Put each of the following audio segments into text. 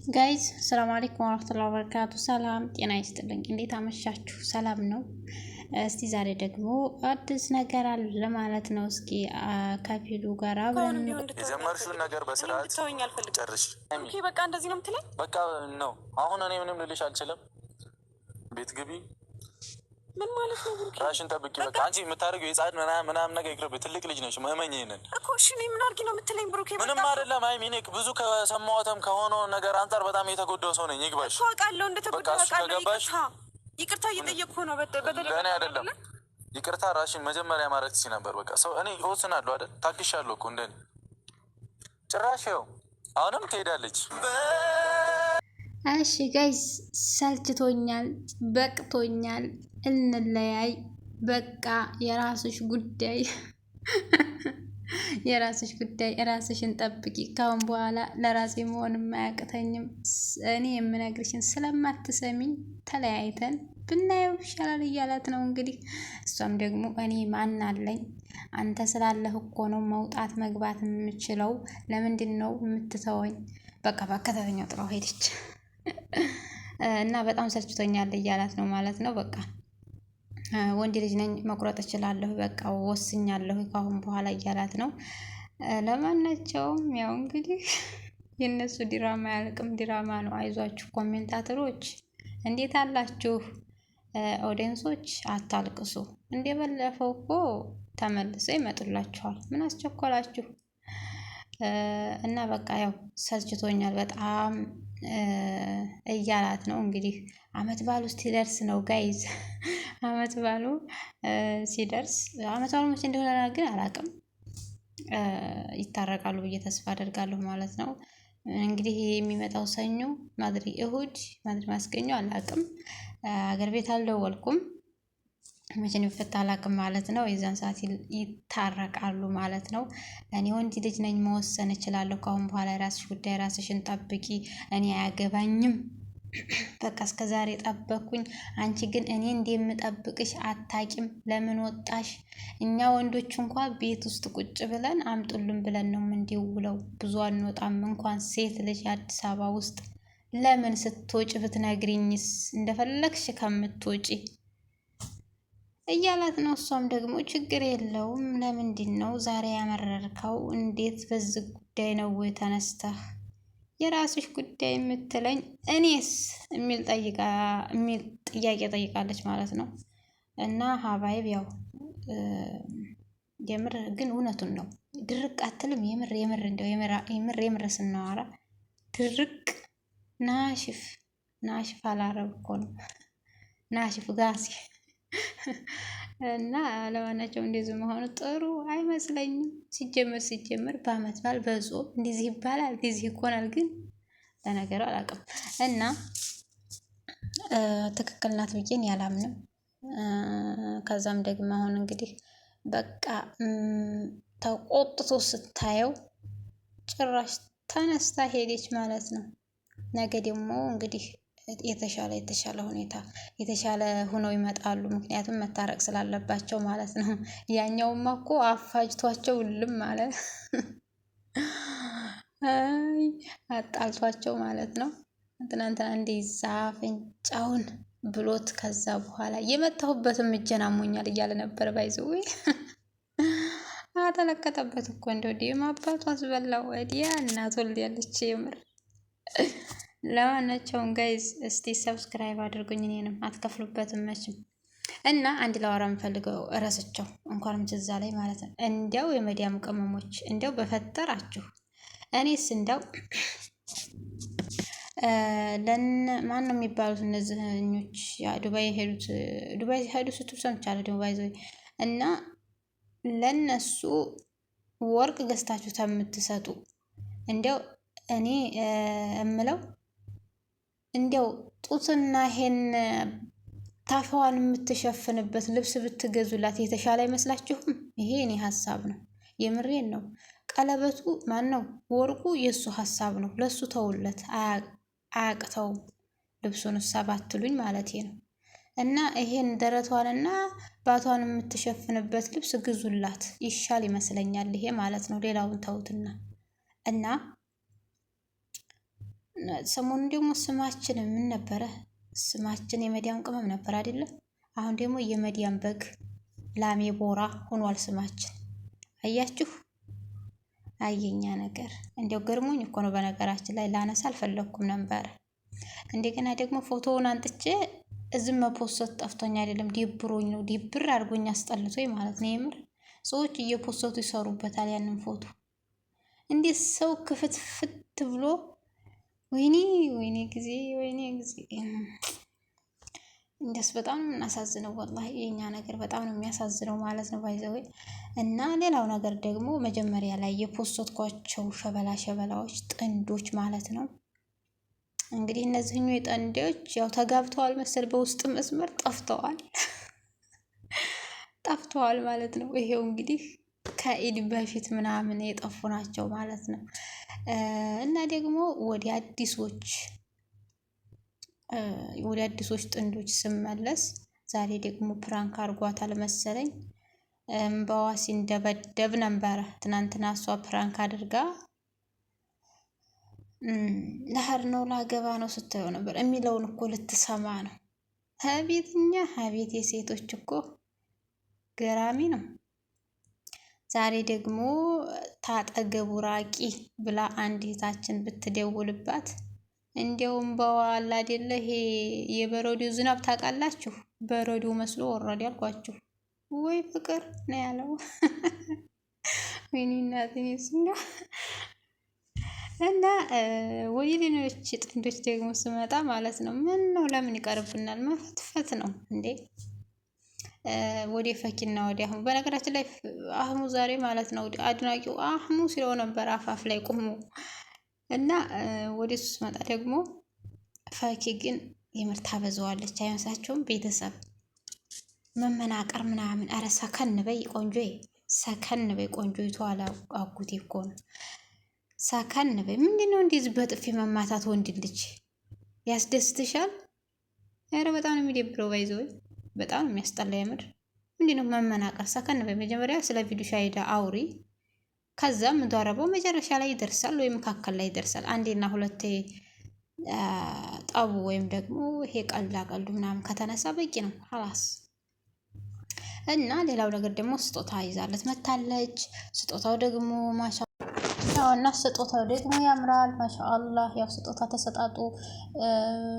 ጋይዝ ሰላም አለይኩም ወራህመቱላሂ ወበረካቱ። ሰላም ጤና ይስጥልኝ። እንዴት አመሻችሁ? ሰላም ነው። እስቲ ዛሬ ደግሞ አዲስ ነገር አለ ማለት ነው። እስኪ ከፊሉ ጋር አብረን የጀመርሽውን ነገር በስርዓት ጨርሽ። ኦኬ በቃ እንደዚህ ነው የምትለኝ? በቃ ነው። አሁን እኔ ምንም ልልሽ አልችልም። ቤት ግቢ። ምን ማለት ነው? ብሩክ ራሽን ጠብቂ። በቃ አንቺ የምታደርገው የጻድ ምናምን ነገር ይቅርብ። ትልቅ ልጅ ነሽ። መመኝ ይሄንን እኮ እሺ። እኔ ምን አድርጊ ነው የምትለኝ? ብሩክ ምንም አይደለም። አይ ሚኒክ ብዙ ከሰማሁትም ከሆነው ነገር አንጻር በጣም የተጎዳው ሰው ነኝ። ይግባሽ። አውቃለሁ እንደተጎዳው ከገባሽ ይቅርታ እየጠየቅኩ ነው። ለእኔ አይደለም ይቅርታ ራሽን መጀመሪያ ማድረግ ትችይ ነበር። በቃ ሰው እኔ እወስናለሁ አይደል? ታግሻለሁ እኮ እንደኔ ጭራሽ ይኸው አሁንም ትሄዳለች። እሺ ጋይስ ሰልችቶኛል፣ በቅቶኛል፣ እንለያይ በቃ። የራስሽ ጉዳይ የራስሽ ጉዳይ፣ ራስሽን ጠብቂ። ካሁን በኋላ ለራሴ መሆንም አያቅተኝም። እኔ የምነግርሽን ስለማትሰሚኝ ተለያይተን ብናየው ይሻላል እያላት ነው እንግዲህ። እሷም ደግሞ እኔ ማን አለኝ? አንተ ስላለህ እኮ ነው መውጣት መግባት የምችለው። ለምንድን ነው የምትተወኝ? በቃ በአከታተኛው ጥራው ሄደች እና በጣም ሰልችቶኛል እያላት ነው ማለት ነው። በቃ ወንድ ልጅ ነኝ፣ መቁረጥ እችላለሁ፣ በቃ ወስኛለሁ ካሁን በኋላ እያላት ነው። ለማናቸውም ያው እንግዲህ የእነሱ ድራማ ያልቅም ድራማ ነው። አይዟችሁ ኮሜንታተሮች፣ እንዴት አላችሁ? ኦዲየንሶች አታልቅሱ። እንደበለፈው እኮ ተመልሰው ይመጡላችኋል። ምን አስቸኮላችሁ? እና በቃ ያው ሰልችቶኛል በጣም እያላት ነው እንግዲህ። አመት ባሉ ሲደርስ ነው ጋይዝ፣ አመት ባሉ ሲደርስ፣ አመት ባሉ መቼ እንደሆነ ግን አላውቅም። ይታረቃሉ ብዬ ተስፋ አደርጋለሁ ማለት ነው። እንግዲህ የሚመጣው ሰኞ ማድሪ እሁድ ማድሪ ማስገኘ አላውቅም። አገር ቤት አልደወልኩም። መቼ እንደሚፈታ አላውቅም ማለት ነው። የዛን ሰዓት ይታረቃሉ ማለት ነው። እኔ ወንድ ልጅ ነኝ፣ መወሰን እችላለሁ። ካሁን በኋላ የራስሽ ጉዳይ፣ ራስሽን ጠብቂ፣ እኔ አያገባኝም። በቃ እስከ ዛሬ ጠበቅኩኝ፣ አንቺ ግን እኔ እንደምጠብቅሽ አታቂም። ለምን ወጣሽ? እኛ ወንዶች እንኳን ቤት ውስጥ ቁጭ ብለን አምጡልን ብለን ነው የምንደውለው። ብዙ አንወጣም። እንኳን ሴት ልጅ አዲስ አበባ ውስጥ ለምን ስትወጪ ብትነግሪኝስ እንደፈለግሽ ከምትወጪ እያላት ነው። እሷም ደግሞ ችግር የለውም፣ ለምንድን ነው ዛሬ ያመረርከው? እንዴት በዚህ ጉዳይ ነው ተነስተህ የራስሽ ጉዳይ የምትለኝ? እኔስ የሚል ጥያቄ ጠይቃለች ማለት ነው። እና ሀባይብ ያው የምር ግን እውነቱን ነው። ድርቅ አትልም? የምር እንደው የምር ስናወራ ድርቅ ናሽፍ አላረብ እኮ ነው ናሽፍ ጋሲ እና ለማናቸው እንደዚህ መሆኑ ጥሩ አይመስለኝም። ሲጀመር በአመት በዓል በጾም እንደዚህ ይባላል፣ እንደዚህ ይኮናል። ግን ለነገሩ አላውቅም እና ትክክል ናት ብዬን ያላምንም። ከዛም ደግሞ አሁን እንግዲህ በቃ ተቆጥቶ ስታየው ጭራሽ ተነስታ ሄደች ማለት ነው። ነገ ደግሞ እንግዲህ የተሻለ ሁኔታ የተሻለ ሆነው ይመጣሉ። ምክንያቱም መታረቅ ስላለባቸው ማለት ነው። ያኛውማ እኮ አፋጅቷቸው ልም ማለት አጣልቷቸው ማለት ነው። ትናንትና እንደዛ አፍንጫውን ብሎት ከዛ በኋላ የመታሁበትም እጄን አሞኛል እያለ ነበር። ባይዘው አተለከተበት እኮ እንደው ዲማ አባቱ አስበላው። ወዲያ እናቱ ልያለች የምር። ለማናቸውም ጋይዝ እስቲ ሰብስክራይብ አድርጉኝ፣ እኔንም አትከፍሉበትም መቼም። እና አንድ ላወራ የምፈልገው እረስቸው እንኳንም ትዝ አለኝ ማለት ነው። እንዲያው የመዲያም ቅመሞች እንዲያው በፈጠራችሁ እኔስ እንዲያው ማን ነው የሚባሉት እነዚህኞች ዱባይ ሄዱ ስትሉ ሰምቻለሁ። ዱባይ እና ለነሱ ወርቅ ገዝታችሁ ከምትሰጡ እንዲያው እኔ እምለው እንዲያው ጡትና ይሄን ታፋዋን የምትሸፍንበት ልብስ ብትገዙላት የተሻለ አይመስላችሁም? ይሄ እኔ ሀሳብ ነው፣ የምሬን ነው። ቀለበቱ ማን ነው ወርቁ የእሱ ሀሳብ ነው፣ ለሱ ተውለት፣ አያቅተውም። ልብሱን ሳባትሉኝ ማለት ነው። እና ይሄን ደረቷንና ባቷን የምትሸፍንበት ልብስ ግዙላት ይሻል ይመስለኛል። ይሄ ማለት ነው። ሌላውን ተውትና እና ሰሞኑን ደግሞ ስማችን ምን ነበረ? ስማችን የመዲያም ቅመም ነበር አይደለ? አሁን ደግሞ የመዲያም በግ ላሜ ቦራ ሆኗል ስማችን። አያችሁ? አየኛ ነገር እንዲያው ገርሞኝ እኮ ነው። በነገራችን ላይ ላነሳ አልፈለኩም ነበር። እንደገና ደግሞ ፎቶውን አንጥቼ እዝም መፖስት ጠፍቶኝ አይደለም፣ ዲብሮኝ ነው። ዲብር አድርጎኝ አስጠልቶኝ ማለት ነው። የምር ሰዎች እየፖስቱ ይሰሩበታል ያንን ፎቶ። እንዴት ሰው ክፍት ፍት ብሎ ወይኔ ጊዜ ወይኔ ጊዜ። እንደስ በጣም ነው እናሳዝነው ወላሂ። የኛ ነገር በጣም ነው የሚያሳዝነው ማለት ነው ባይዘው። እና ሌላው ነገር ደግሞ መጀመሪያ ላይ የፖስትኳቸው ሸበላዎች ጥንዶች ማለት ነው እንግዲህ እነዚህኞቹ ጥንዶች ያው ተጋብተዋል መሰል በውስጥ መስመር ጠፍተዋል ማለት ነው። ይሄው እንግዲህ ከኢድ በፊት ምናምን የጠፉ ናቸው ማለት ነው። እና ደግሞ ወደ አዲሶች ጥንዶች ስመለስ ዛሬ ደግሞ ፕራንክ አርጓታል መሰለኝ። እምባዋ ሲንደበደብ ነበረ ትናንትና። እሷ ፕራንክ አድርጋ ለሀር ነው ላገባ ነው ስትለው ነበር የሚለውን እኮ ልትሰማ ነው። አቤት የሴቶች እኮ ገራሚ ነው። ዛሬ ደግሞ ታጠገቡ ራቂ ብላ አንድ እህታችን ብትደውልባት እንዲያውም በዋላ አይደለ ይሄ የበረዶ ዝናብ ታውቃላችሁ? በረዶ መስሎ ወረደ ያልኳችሁ። ወይ ፍቅር ነው ያለው። ወይኔ እናቴ ነው። እና ወይ ሌሎች ጥንዶች ደግሞ ስመጣ ማለት ነው ምን ነው ለምን ይቀርብናል? መፈትፈት ነው እንዴ? ወደ ፈኪና ወደ አህሙ። በነገራችን ላይ አህሙ ዛሬ ማለት ነው አድናቂው አህሙ ሲለው ነበር አፋፍ ላይ ቆሞ እና ወደ እሱ ስመጣ ደግሞ ፈኪ ግን የምር ታበዛዋለች አይመስላችሁም? ቤተሰብ መመናቀር ምናምን። አረ ሰከን በይ ቆንጆዬ፣ ሰከን በይ ቆንጆይቱ አለ አጉቴ እኮ ነው። ሰከን በይ። ምንድነው እንደዚህ በጥፊ መማታት? ወንድ ልጅ ያስደስትሻል? አረ በጣም ነው የሚደብረው። ባይዘው በጣም ነው የሚያስጠላ የምር። ምንድነው መመናቀር? ሰከን በይ። መጀመሪያ ስለ ቪዲዮ ሻይዳ አውሪ፣ ከዛም ምዳረበው መጨረሻ ላይ ይደርሳል ወይም መካከል ላይ ይደርሳል። አንዴና ሁለቴ ጠቡ ወይም ደግሞ ይሄ ቀልዳ ቀልዱ ምናምን ከተነሳ በቂ ነው ሀላስ። እና ሌላው ነገር ደግሞ ስጦታ ይዛለት መታለች። ስጦታው ደግሞ እና ስጦታው ደግሞ ያምራል ማሻአላህ። ያው ስጦታ ተሰጣጡ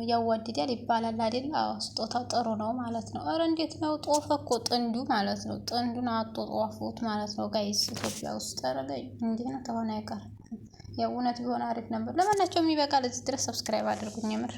ያዋድዳል ይባላል አይደል? አዎ ስጦታው ጥሩ ነው ማለት ነው። አረ እንዴት ነው ጦፈ እኮ ጥንዱ ማለት ነው። ጥንዱን አጧጧፉት ማለት ነው ጋይስ። ኢትዮጵያ ውስጥ አረጋይ እንዴ ነው ተሆነ አይቀር። ያው እውነት ቢሆን አሪፍ ነበር። ለማናቸውም ይበቃል። እዚህ ድረስ ሰብስክራይብ አድርጉኝ የምር